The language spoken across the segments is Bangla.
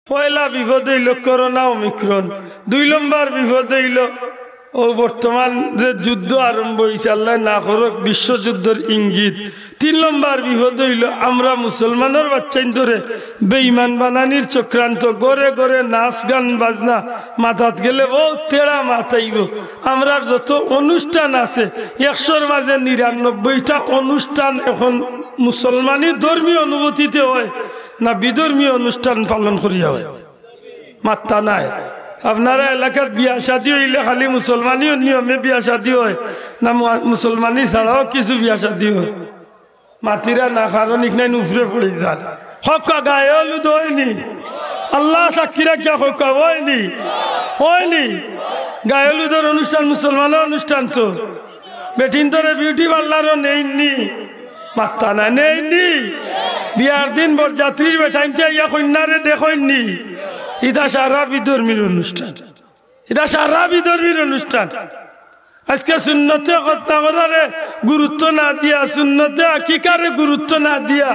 পয়লা বিপদ হইল করোনা ওমিক্রন, 2 নম্বর বিপদ হইল ও বর্তমান যে যুদ্ধ আরম্ভ হয়েছে আল্লাহ না করুক বিশ্বযুদ্ধের ইঙ্গিত, 3 নম্বর বিপদ হইল আমরা মুসলমানের বাচ্চাই ধরে বেঈমান বানানির চক্রান্ত, গড়ে গড়ে নাচ গান বাজনা মাথাত গেলে ও তেড়া মাথাইব। আমরা যত অনুষ্ঠান আছে 100-র মাঝে 99টা অনুষ্ঠান এখন মুসলমানি ধর্মীয় অনুভূতিতে হয় না বিধর্মীয় অনুষ্ঠান পালন করিয়া হয়? মাত্তা নাই। আপনারা এলাকার বিয়া শাদী হইলে খালি মুসলমানি নিয়মে বিয়া শাদী হয় না মুসলমানি ছাড়াও কিছু বিয়া শাদী হয়? মাতিরা না কারণ ইকনাই উফরে পড়ে যায়। হকা গায়ে হলুদ হয়নি, আল্লাহ সাক্ষীরা কে হকা হয়নি, হয়নি। গায়ে হলুদের অনুষ্ঠান মুসলমানের অনুষ্ঠান তো। বেটিন তোরে বিউটি পার্লারও নেইনি, মাত্তা না নেইনি। বিয়ার দিন বরযাত্রীর বেটাইনতে ইয়া কন্যারে দেখেননি। এটা সারা বিধর্মীর অনুষ্ঠান, এটা সারা বিধর্মীর অনুষ্ঠান। আজকে সুন্নতে কথা কথারে গুরুত্ব না দিয়া, সুন্নতে আকিকারে গুরুত্ব না দিয়া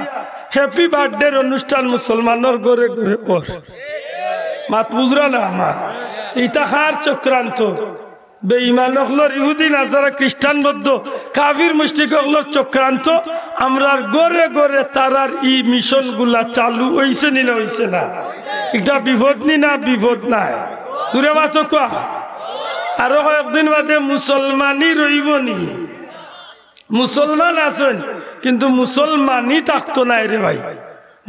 হ্যাপি বার্থডে অনুষ্ঠান মুসলমানের ঘরে ঘরে কর। মাত বুঝরা না আমার? এটা হার চক্রান্ত। বেঈমান হকলর, ইহুদি নাসারা, খ্রিস্টান বৌদ্ধ কাফির মুশরিক হকলর চক্রান্ত। আমরার গড়ে গড়ে তারার ই মিশন গুলা চালু হইছে নি না হইছে না? এটা বিপদ নি না বিপদ নাই? দূরে মাতো কা আরো কয়েকদিন বাদে মুসলমানই রইব নি। মুসলমান আছেন কিন্তু মুসলমানই থাকতো না রে ভাই।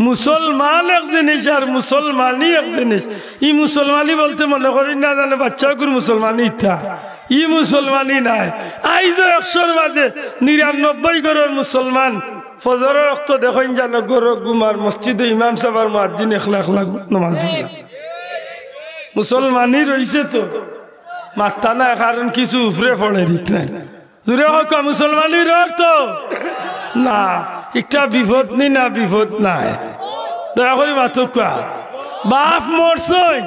মুসলমান এক জিনিস আর মুসলমানই এক জিনিস। ই মুসলমানি বলতে মনে করি না জানে বাচ্চা গুর মুসলমানি ইত্যা, ই মুসলমানি নাই। আইজ 100-র মাঝে 99 ঘরের মুসলমান ফজরের রক্ত দেখেন জানো গর গুমার মসজিদে ইমাম সাহেব মুয়াজ্জিন একলা একলা নামাজ পড়ে। মুসলমানই রইছে তো, মাত্তা না কারণ কিছু উফরে পড়ে ঠিক নাই। জুড়ে হোক মুসলমানির অর্থ না একটা বিপদ নি না বিপদ নাই? দয়া করি মাথো কোয়া বাপ মরছই,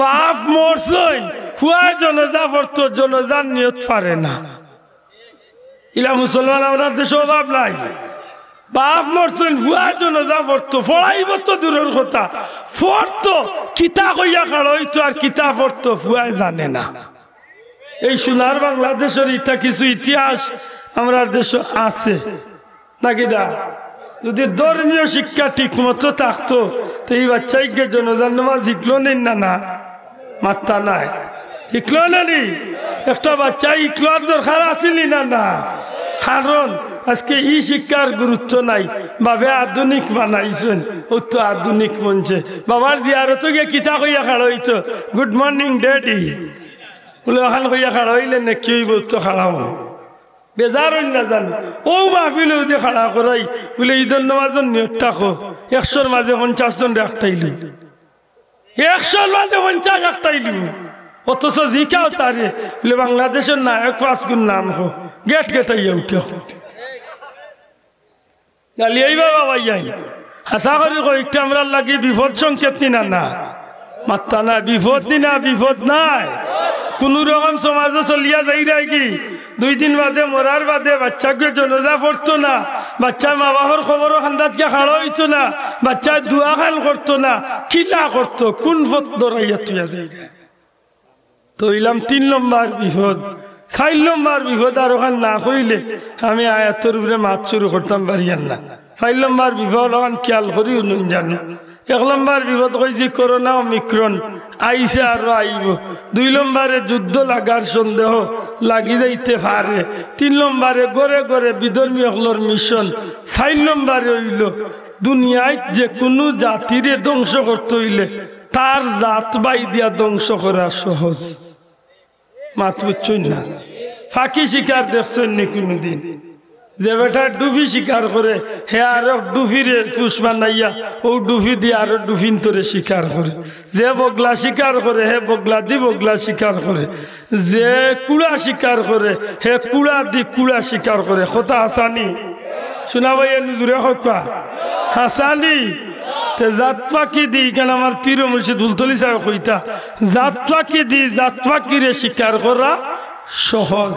বাপ মরছই ফুয়ায় জনজা পড়ত, জনজার নিয়ত পারে না। ইলা মুসলমান আমরা দেশে অভাব নাই। বাপ মরছই ফুয়ায় জনজা পড়তো, পড়াইব তো দূরের কথা, পড়তো কিতা কইয়া খাড়াইতো আর কিতা পড়তো ফুয়ায় জানে না। এই সোনার বাংলাদেশের ইটা কিছু ইতিহাস আমরা দেশ আছে নাকি দা? যদি ধর্মীয় শিক্ষা ঠিক মতো থাকতো তো এই বাচ্চাইকে জনজান নামাজ শিখলো নেই না? না মাত্তা নাই, শিখলো নানি? একটা বাচ্চা ইকলার দরকার আসেনি না? না। কারণ আজকে ই শিক্ষার গুরুত্ব নাই, বাবে আধুনিক বানাইছেন, ও তো আধুনিক মঞ্চে বাবার জিয়ারত গিয়ে কিতা কইয়া খাড়া হইতো গুড মর্নিং ড্যাডি বলে ওখান কইয়া খাড়া হইলে না কি হইব তো খাড়াও বেজার না জানো। ও মাহফিলে ওদের খাড়া করাই বলে ঈদের নামাজের নিয়তটা খো 100-র মাঝে 50 জন একটাইলি, 100-র মাঝে 50 একটাইলি। অথচ জিকাও তারে বলে বাংলাদেশের নায়ক 5 গুণ নাম হো গেট গেটাইয়া উঠে গালিয়াই বাবা ভাইয়াই হাসা করি কয়েকটা আমরা লাগি বিপদ সংকেত নিনা না? মাত্তা না বিপদ নি না বিপদ নাই। কোন রকম সমাজে চলিয়া যাই রাই কি 2 দিন বাদে মরার বাদে বাচ্চাকে জনজা পড়তো না, বাচ্চার মা বাবার খবরও খান্দাতকে খাড়া হইতো না, বাচ্চা দুয়া খান করতো না, কিলা করতো কোন পথ দৌড়াইয়া তুইয়া যাই। তো ইলাম 3 নম্বর বিপদ। 4 নম্বর বিপদ আর ওখান না কইলে আমি আয়াতের উপরে মাছ শুরু করতাম পারিয়ান না। 4 নম্বর বিপদ ওখান খেয়াল করি জানো। 1 নম্বর বিপদ কইছি করোনা ওমিক্রন আইসে আর আইব। 2 নম্বরে যুদ্ধ লাগার সন্দেহ লাগি যাইতে পারে। 3 নম্বরে গড়ে গড়ে বিধর্মী হলর মিশন। 4 নম্বরে হইল দুনিয়ায় যে কোনো জাতিরে ধ্বংস করতে হইলে তার জাত বাই দিয়া ধ্বংস করা সহজ। মাত বুঝছই না? ফাঁকি শিকার দেখছেন নি কোনদিন? যে বেটা ডুবি শিকার করে হে আর ডুফিরে ফুস বানাইয়া ও ডুফি দিয়ে আরো ডুফিন তোরে শিকার করে। যে বগলা শিকার করে হে বগলা দি বগলা শিকার করে। যে কুড়া শিকার করে হে কুড়া দি কুড়া শিকার করে। কথা হাসানি শোনা ভাই নুজুরে হকা হাসানি তে জাত পাখি দি কেন আমার পীর মুর্শিদ ফুলতলি সাহেব কইতা জাত পাখি দি জাত পাখিরে শিকার করা সহজ।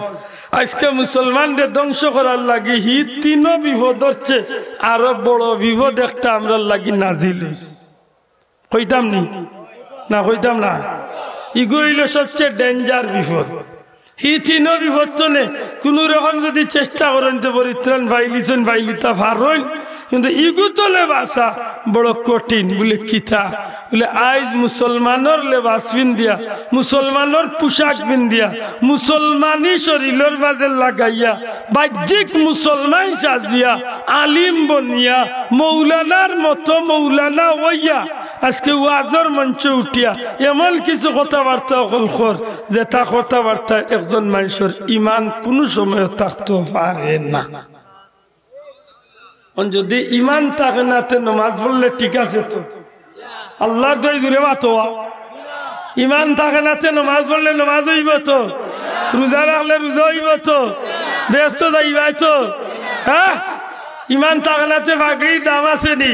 আজকে মুসলমানদের ধ্বংস করার লাগি হি 3 বিপদ হচ্ছে, আরো বড় বিপদ একটা আমরা লাগি নাজিল। কইতাম নি না কইতাম না ইগো হইল সবচেয়ে ডেঞ্জার বিপদ হি তিন বিপদ চলে কোন রকম যদি চেষ্টা করেন তো পরিত্রাণ পাইলিছেন পাইলিতা ভার হইল কিন্তু ইগু তলে বাসা বড় কঠিন বলে কিতা বলে আইজ মুসলমানের লেবাস পিন্দিয়া মুসলমানের পোশাক পিন্দিয়া মুসলমানি শরীরের মাঝে লাগাইয়া বাহ্যিক মুসলমান সাজিয়া আলিম বনিয়া মৌলানার মতো মৌলানা হইয়া আজকে ওয়াজের মঞ্চে উঠিয়া এমন কিছু কথাবার্তা অকল যে তা কথাবার্তা একজন মানুষের ইমান কোনো সময় থাকতে পারে না যদি ইমান থাকে না তো নামাজ পড়লে ঠিক আছে তো আল্লাহর দই দূরে মাতো ইমান থাকে না তো নামাজ পড়লে নামাজ হইব তো রোজা রাখলে রোজা হইব তো ব্যস্ত যাইবাই তো হ্যাঁ ইমান থাকে না তো পাগড়ির দাম আছে নি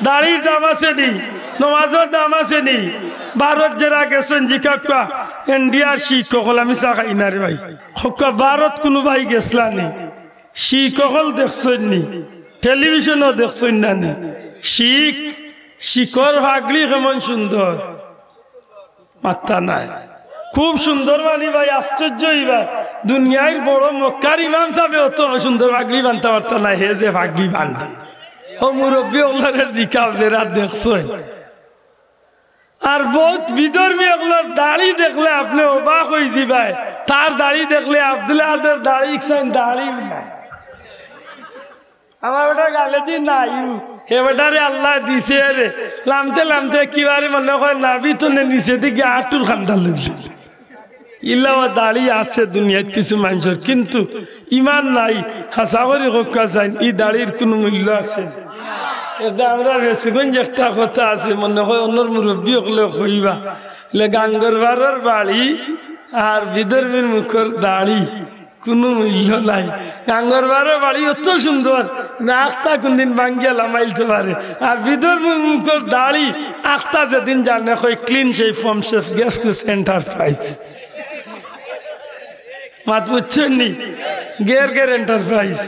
দাড়ির দাম আছে নি নমাজের দাম আছে নি ভারত যারা গেছেন জিকা ইন্ডিয়ার শিখ কল আমি চা খাই না রে ভাই ভারত কোনো ভাই গেছলা নি শিখ কল দেখছেন নি টেলিভিশনও দেখছেন না নি শিখর পাগড়ি কেমন সুন্দর মাত্রা নাই খুব সুন্দর মানি ভাই আশ্চর্য হইবা দুনিয়ার বড় মক্কার ইমাম সাহেব অত সুন্দর পাগড়ি বানতে পারত না হে যে পাগড়ি বান্ধে ও মুরব্বী ওগুলোরে জিকাও যারা দেখছেন আর বহুত বিধর্মী ওগুলোর দাড়ি দেখলে আপনি অবাক হয়ে যাবেন তার দাড়ি দেখলে আব্দুল্লাহদের দাড়ি দাড়ি নাই আমার ওটা গালে দিন নাই হে বেটারে আল্লাহ দিছে রে লামতে লামতে কিবারে মনে হয় নাবি তো নিচে দিকে আটুর খান্দা লাগছে ইল্লাও দাড়ি আছে দুনিয়ার কিছু মানুষের কিন্তু ইমান নাই হাসাবরি হকা চাই এই দাড়ির কোনো মূল্য আছে আমরা বেশিগঞ্জ একটা কথা আছে মনে হয় অন্যর মুরব্বী হলে হইবা গাঙ্গরবারের বাড়ি আর বিদর্ভীর মুখের দাড়ি কোনো মূল্য নাই গাঙ্গরবারের বাড়ি অত সুন্দর আখটা কোনদিন ভাঙ্গিয়া লামাইতে পারে আর বিদর্ভীর মুখের দাড়ি আখটা যেদিন জানে হয় ক্লিন সেই ফর্ম শেফ গেছে এন্টারপ্রাইজ মাত বুঝছেন নি গের এন্টারপ্রাইজ